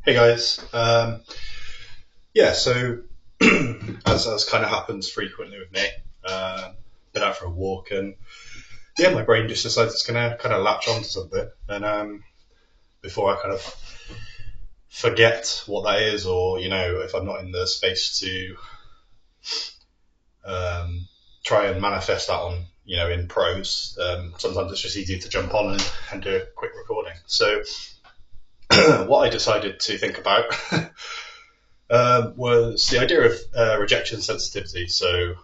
Hey guys. So as kind of happens frequently with me, been out for a walk and my brain just decides it's gonna kind of latch onto something, and before I kind of forget what that is, or if I'm not in the space to um, try and manifest that on in prose, sometimes it's just easier to jump on and do a quick recording. So what I decided to think about was the idea of rejection sensitivity. So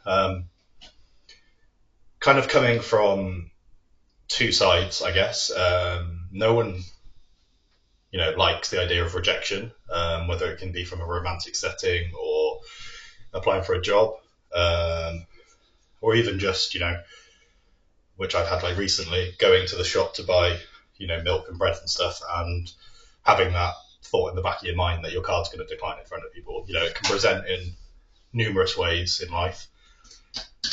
um, kind of coming from two sides, I guess. No one, likes the idea of rejection, whether it can be from a romantic setting or applying for a job, um, or even just, which I've had like recently, going to the shop to buy, milk and bread and stuff, and having that thought in the back of your mind that your card's going to decline in front of people. It can present in numerous ways in life,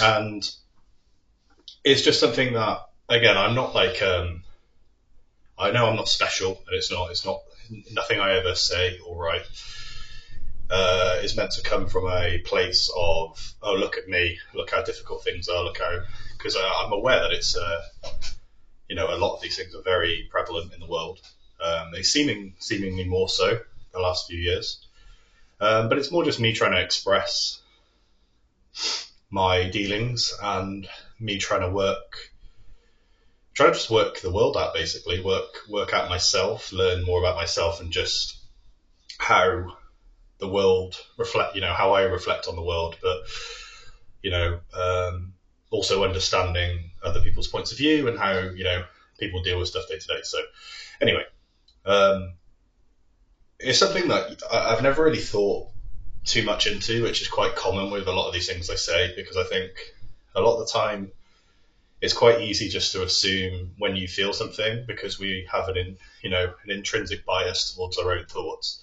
and it's just something that, again, I'm not like I know I'm not special, and it's not nothing I ever say or write is meant to come from a place of, oh, look at me, look how difficult things are, look how, because I'm aware that it's a lot of these things are very prevalent in the world. They seemingly more so the last few years, but it's more just me trying to express my dealings and me trying to just work the world out, basically work out myself, learn more about myself, and just how the world reflect, how I reflect on the world, but you know, also understanding other people's points of view and how people deal with stuff day to day. So anyway, um, it's something that I've never really thought too much into, which is quite common with a lot of these things I say, because I think a lot of the time it's quite easy just to assume when you feel something, because we have an intrinsic bias towards our own thoughts.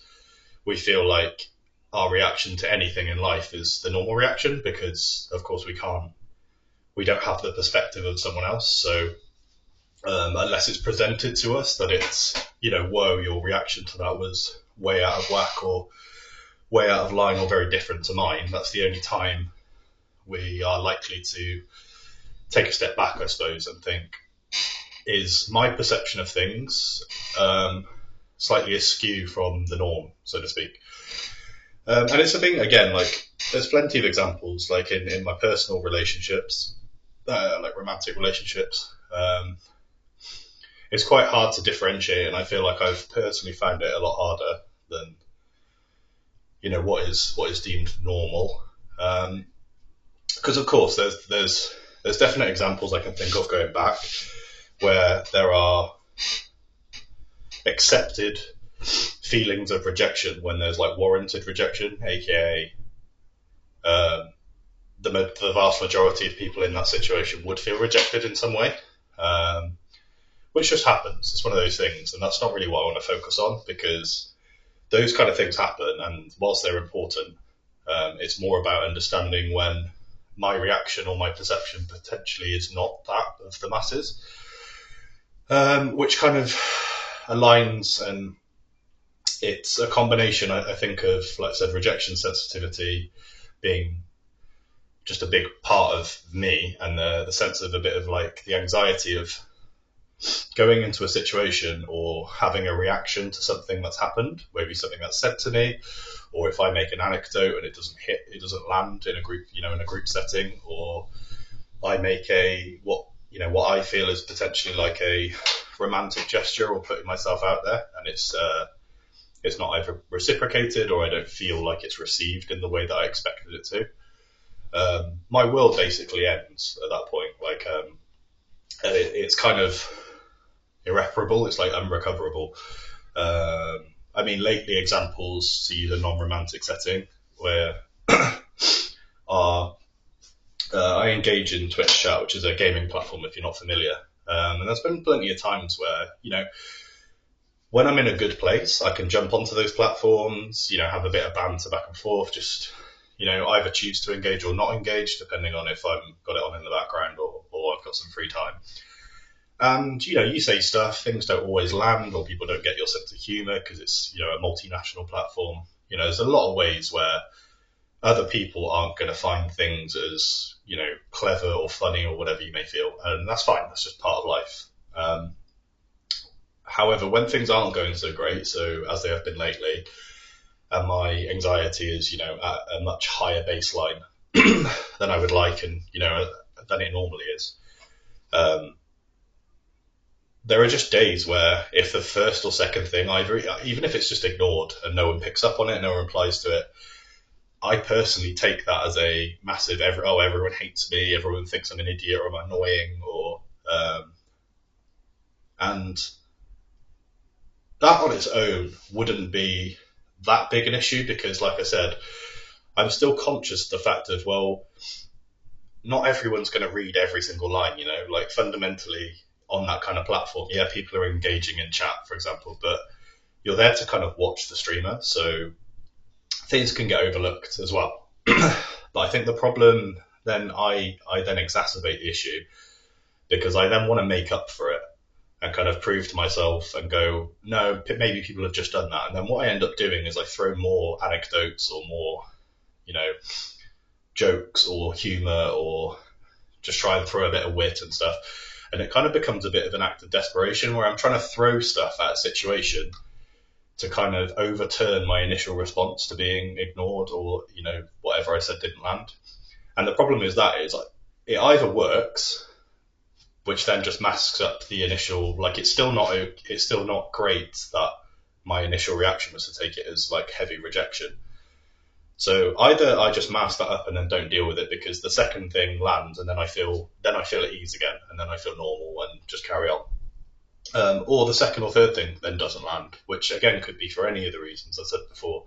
We feel like our reaction to anything in life is the normal reaction, because of course we don't have the perspective of someone else. So unless it's presented to us that it's, whoa, your reaction to that was way out of whack or way out of line or very different to mine, that's the only time we are likely to take a step back, I suppose, and think, is my perception of things um, slightly askew from the norm, so to speak? And it's a thing, again, like, there's plenty of examples, like in my personal relationships, like romantic relationships. It's quite hard to differentiate, and I feel like I've personally found it a lot harder than what is deemed normal. Because of course, there's definite examples I can think of going back where there are accepted feelings of rejection when there's like warranted rejection, aka the vast majority of people in that situation would feel rejected in some way, um, which just happens. It's one of those things, and that's not really what I want to focus on, because those kind of things happen, and whilst they're important, it's more about understanding when my reaction or my perception potentially is not that of the masses, which kind of aligns, and it's a combination, I think, of, like I said, rejection sensitivity being just a big part of me, and the sense of a bit of like the anxiety of going into a situation or having a reaction to something that's happened, maybe something that's said to me, or if I make an anecdote and it doesn't land in a group, in a group setting, or I make what I feel is potentially like a romantic gesture or putting myself out there, and it's not either reciprocated, or I don't feel like it's received in the way that I expected it to. My world basically ends at that point. Like, and it's kind of irreparable. It's like unrecoverable. I mean, lately examples to use a non-romantic setting where are I engage in Twitch chat, which is a gaming platform if you're not familiar. And there's been plenty of times where, when I'm in a good place, I can jump onto those platforms, have a bit of banter back and forth, just, either choose to engage or not engage, depending on if I've got it on in the background, or I've got some free time. And you say stuff, things don't always land, or people don't get your sense of humour because it's a multinational platform. There's a lot of ways where other people aren't going to find things as clever or funny or whatever you may feel, and that's fine. That's just part of life. However, when things aren't going so great, so as they have been lately, and my anxiety is at a much higher baseline than I would like, and than it normally is. There are just days where if the first or second thing, even if it's just ignored and no one picks up on it, no one replies to it, I personally take that as a massive, everyone hates me, everyone thinks I'm an idiot or I'm annoying, and that on its own wouldn't be that big an issue because, like I said, I'm still conscious of the fact of, well, not everyone's going to read every single line, like fundamentally on that kind of platform, yeah, people are engaging in chat, for example, but you're there to kind of watch the streamer, so things can get overlooked as well. But I think the problem then, I then exacerbate the issue because I then want to make up for it and kind of prove to myself and go, no, maybe people have just done that. And then what I end up doing is I throw more anecdotes or more, jokes or humor or just try and throw a bit of wit and stuff. And it kind of becomes a bit of an act of desperation where I'm trying to throw stuff at a situation to kind of overturn my initial response to being ignored or, whatever I said didn't land. And the problem is that it either works, which then just masks up the initial, like it's still not great that my initial reaction was to take it as like heavy rejection. So either I just mask that up and then don't deal with it because the second thing lands and then I feel at ease again and then I feel normal and just carry on. Or the second or third thing then doesn't land, which again could be for any of the reasons I said before.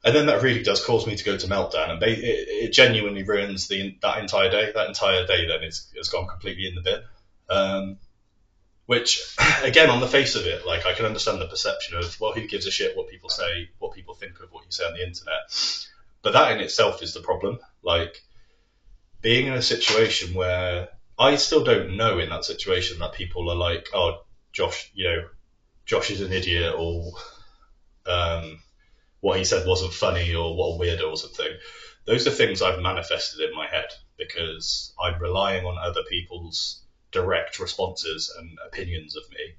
And then that really does cause me to go to meltdown, and it genuinely ruins that entire day. That entire day then has gone completely in the bin. Which, again, on the face of it, like I can understand the perception of, well, who gives a shit what people say, what people think of what you say on the internet. But that in itself is the problem. Like being in a situation where I still don't know in that situation that people are like, oh, Josh is an idiot, or what he said wasn't funny, or what a weirdo or something. Those are things I've manifested in my head because I'm relying on other people's direct responses and opinions of me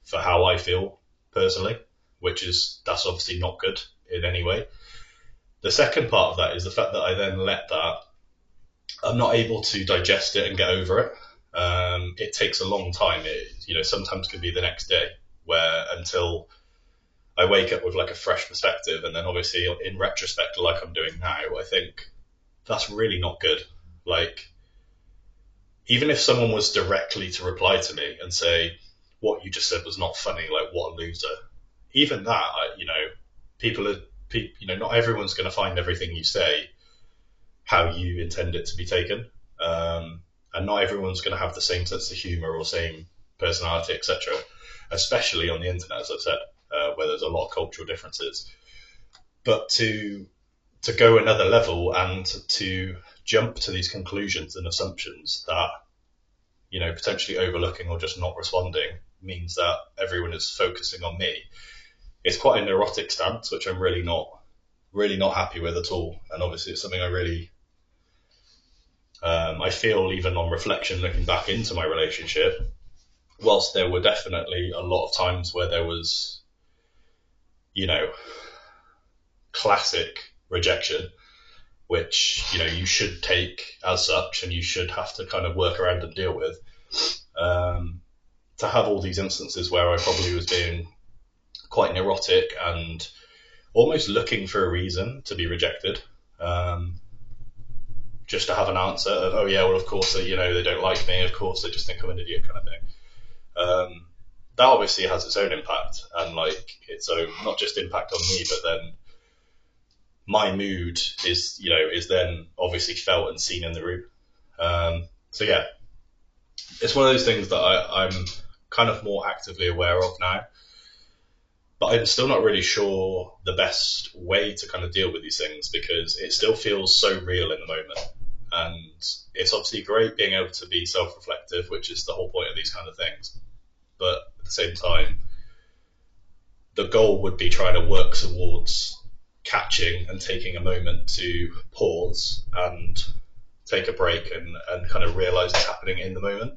for how I feel personally, that's obviously not good in any way. The second part of that is the fact that I then let that, I'm not able to digest it and get over it. It takes a long time. It, sometimes could be the next day until I wake up with like a fresh perspective. And then obviously in retrospect, like I'm doing now, I think that's really not good. Like, even if someone was directly to reply to me and say, what you just said was not funny, like what a loser. Even that, not everyone's going to find everything you say how you intend it to be taken. And not everyone's going to have the same sense of humor or same personality, etc. Especially on the internet, as I said, where there's a lot of cultural differences. But to go another level and to jump to these conclusions and assumptions that, potentially overlooking or just not responding means that everyone is focusing on me. It's quite a neurotic stance, which I'm really not happy with at all. And obviously it's something I really, I feel even on reflection, looking back into my relationship, whilst there were definitely a lot of times where there was, classic rejection, which, you should take as such and you should have to kind of work around and deal with. To have all these instances where I probably was being quite neurotic and almost looking for a reason to be rejected, just to have an answer of, oh yeah, well of course they don't like me, of course they just think I'm an idiot kind of thing. That obviously has its own impact and like its own, not just impact on me, but then my mood is then obviously felt and seen in the room. So yeah, it's one of those things that I'm kind of more actively aware of now, but I'm still not really sure the best way to kind of deal with these things because it still feels so real in the moment. And it's obviously great being able to be self-reflective, which is the whole point of these kind of things. But at the same time, the goal would be trying to work towards catching and taking a moment to pause and take a break and kind of realize it's happening in the moment,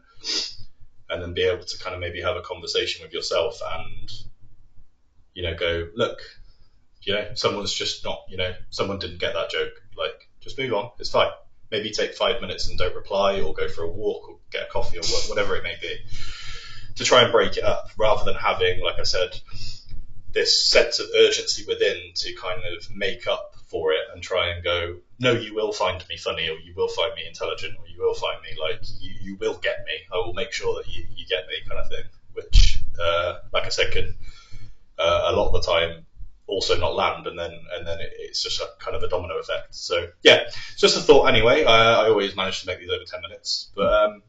and then be able to kind of maybe have a conversation with yourself and, go, look, someone's just not, someone didn't get that joke. Like, just move on. It's fine. Maybe take 5 minutes and don't reply, or go for a walk, or get a coffee, or whatever it may be, to try and break it up, rather than having, like I said, this sense of urgency within to kind of make up for it and try and go, no, you will find me funny, or you will find me intelligent, or you will find me, like, you will get me. I will make sure that you get me, kind of thing, which, like I said, can a lot of the time also not land, and then it's just a kind of a domino effect. So yeah, it's just a thought anyway. I always manage to make these over 10 minutes, but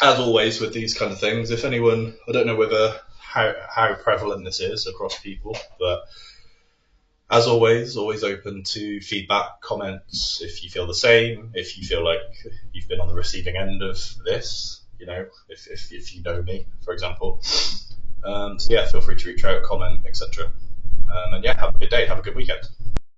as always with these kind of things, if anyone, I don't know whether how prevalent this is across people, but as always open to feedback, comments, if you feel the same, if you feel like you've been on the receiving end of this, if you know me, for example. So yeah, feel free to reach out, comment, etc. And yeah, have a good day, have a good weekend.